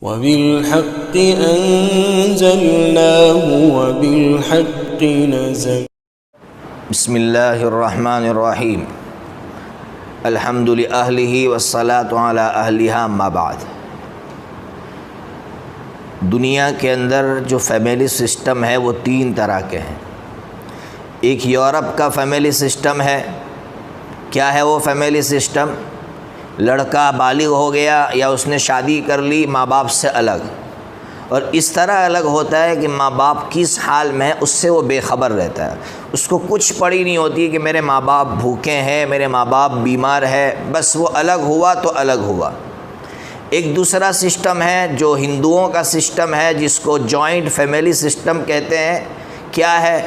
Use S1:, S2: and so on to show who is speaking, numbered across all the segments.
S1: وبالحق أنزلناه وبالحق نزل.
S2: بسم اللہ الرحمن الرحیم. الحمد لأہلہ والصلاة علی اہلہا اما بعد. دنیا کے اندر جو فیملی سسٹم ہے وہ تین طرح کے ہیں. ایک یورپ کا فیملی سسٹم ہے. کیا ہے وہ فیملی سسٹم؟ لڑکا بالغ ہو گیا یا اس نے شادی کر لی ماں باپ سے الگ، اور اس طرح الگ ہوتا ہے کہ ماں باپ کس حال میں ہے اس سے وہ بے خبر رہتا ہے. اس کو کچھ پڑی نہیں ہوتی کہ میرے ماں باپ بھوکے ہیں، میرے ماں باپ بیمار ہے، بس وہ الگ ہوا تو الگ ہوا. ایک دوسرا سسٹم ہے جو ہندوؤں کا سسٹم ہے، جس کو جوائنٹ فیملی سسٹم کہتے ہیں. کیا ہے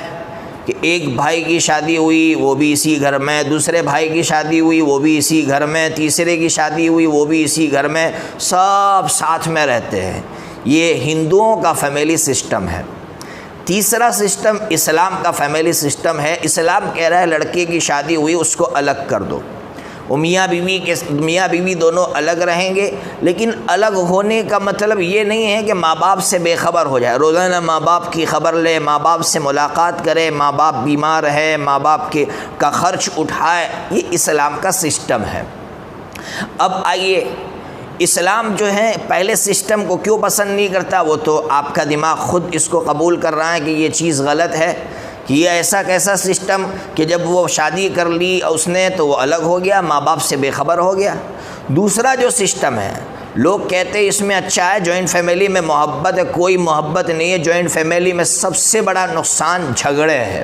S2: کہ ایک بھائی کی شادی ہوئی وہ بھی اسی گھر میں، دوسرے بھائی کی شادی ہوئی وہ بھی اسی گھر میں، تیسرے کی شادی ہوئی وہ بھی اسی گھر میں، سب ساتھ میں رہتے ہیں. یہ ہندوؤں کا فیملی سسٹم ہے. تیسرا سسٹم اسلام کا فیملی سسٹم ہے. اسلام کہہ رہا ہے لڑکے کی شادی ہوئی اس کو الگ کر دو. وہ میاں بیوی دونوں الگ رہیں گے، لیکن الگ ہونے کا مطلب یہ نہیں ہے کہ ماں باپ سے بے خبر ہو جائے. روزانہ ماں باپ کی خبر لے، ماں باپ سے ملاقات کرے، ماں باپ بیمار ہے ماں باپ کا خرچ اٹھائے. یہ اسلام کا سسٹم ہے. اب آئیے، اسلام جو ہے پہلے سسٹم کو کیوں پسند نہیں کرتا؟ وہ تو آپ کا دماغ خود اس کو قبول کر رہا ہے کہ یہ چیز غلط ہے، کہ یہ ایسا کیسا سسٹم کہ جب وہ شادی کر لی اس نے تو وہ الگ ہو گیا، ماں باپ سے بے خبر ہو گیا. دوسرا جو سسٹم ہے، لوگ کہتے ہیں اس میں اچھا ہے، جوائنٹ فیملی میں محبت ہے. کوئی محبت نہیں ہے. جوائنٹ فیملی میں سب سے بڑا نقصان جھگڑے ہیں.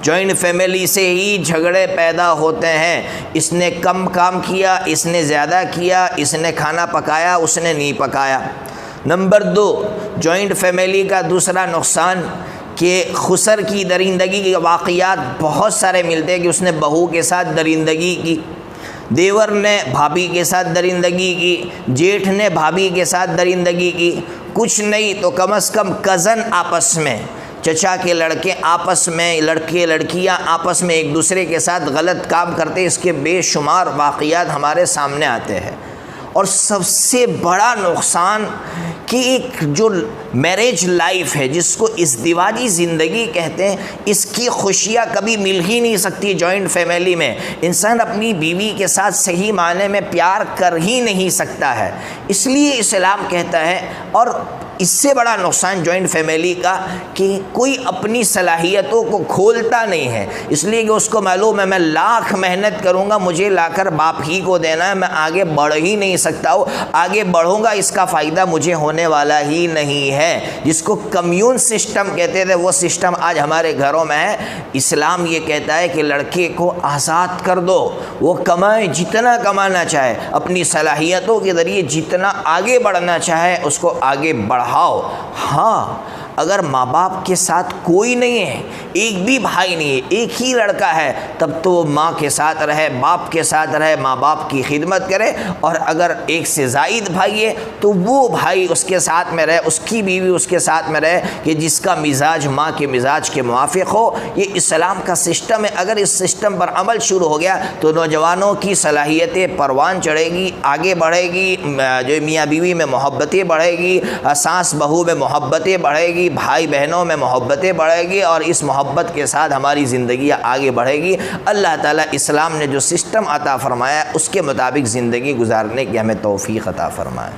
S2: جوائنٹ فیملی سے ہی جھگڑے پیدا ہوتے ہیں. اس نے کم کام کیا، اس نے زیادہ کیا، اس نے کھانا پکایا، اس نے نہیں پکایا. نمبر 2، جوائنٹ فیملی کا دوسرا نقصان کہ خسر کی درندگی کے واقعات بہت سارے ملتے ہیں، کہ اس نے بہو کے ساتھ درندگی کی، دیور نے بھابھی کے ساتھ درندگی کی، جیٹھ نے بھابھی کے ساتھ درندگی کی. کچھ نہیں تو کم از کم کزن آپس میں، چچا کے لڑکے آپس میں، لڑکے لڑکیاں آپس میں ایک دوسرے کے ساتھ غلط کام کرتے. اس کے بے شمار واقعات ہمارے سامنے آتے ہیں. اور سب سے بڑا نقصان کہ ایک جو میرج لائف ہے، جس کو ازدواجی زندگی کہتے ہیں، اس کی خوشیاں کبھی مل ہی نہیں سکتی جوائنٹ فیملی میں. انسان اپنی بیوی کے ساتھ صحیح معنی میں پیار کر ہی نہیں سکتا ہے. اس لیے اسلام کہتا ہے. اور اس سے بڑا نقصان جوائنٹ فیملی کا کہ کوئی اپنی صلاحیتوں کو کھولتا نہیں ہے. اس لیے کہ اس کو معلوم ہے میں لاکھ محنت کروں گا، مجھے لا کر باپ ہی کو دینا ہے، میں آگے بڑھ ہی نہیں سکتا ہوں. آگے بڑھوں گا اس کا فائدہ مجھے ہونے والا ہی نہیں ہے. جس کو کمیون سسٹم کہتے تھے وہ سسٹم آج ہمارے گھروں میں ہے. اسلام یہ کہتا ہے کہ لڑکے کو آزاد کر دو، وہ کمائے جتنا کمانا چاہے، اپنی صلاحیتوں کے ذریعے جتنا آگے بڑھنا چاہے اس کو آگے بڑھاؤ. ہاں، اگر ماں باپ کے ساتھ کوئی نہیں ہے، ایک بھی بھائی نہیں ہے، ایک ہی لڑکا ہے، تب تو وہ ماں کے ساتھ رہے، باپ کے ساتھ رہے، ماں باپ کی خدمت کرے. اور اگر ایک سے زائد بھائی ہے تو وہ بھائی اس کے ساتھ میں رہے، اس کی بیوی اس کے ساتھ میں رہے، کہ جس کا مزاج ماں کے مزاج کے موافق ہو. یہ اسلام کا سسٹم ہے. اگر اس سسٹم پر عمل شروع ہو گیا تو نوجوانوں کی صلاحیتیں پروان چڑھے گی، آگے بڑھے گی. جو میاں بیوی میں محبتیں بڑھے گی، ساس بہو میں محبتیں بڑھے گی، بھائی بہنوں میں محبتیں بڑھے گی، اور اس محبت کے ساتھ ہماری زندگی آگے بڑھے گی. اللہ تعالیٰ اسلام نے جو سسٹم عطا فرمایا اس کے مطابق زندگی گزارنے کی ہمیں توفیق عطا فرمائے.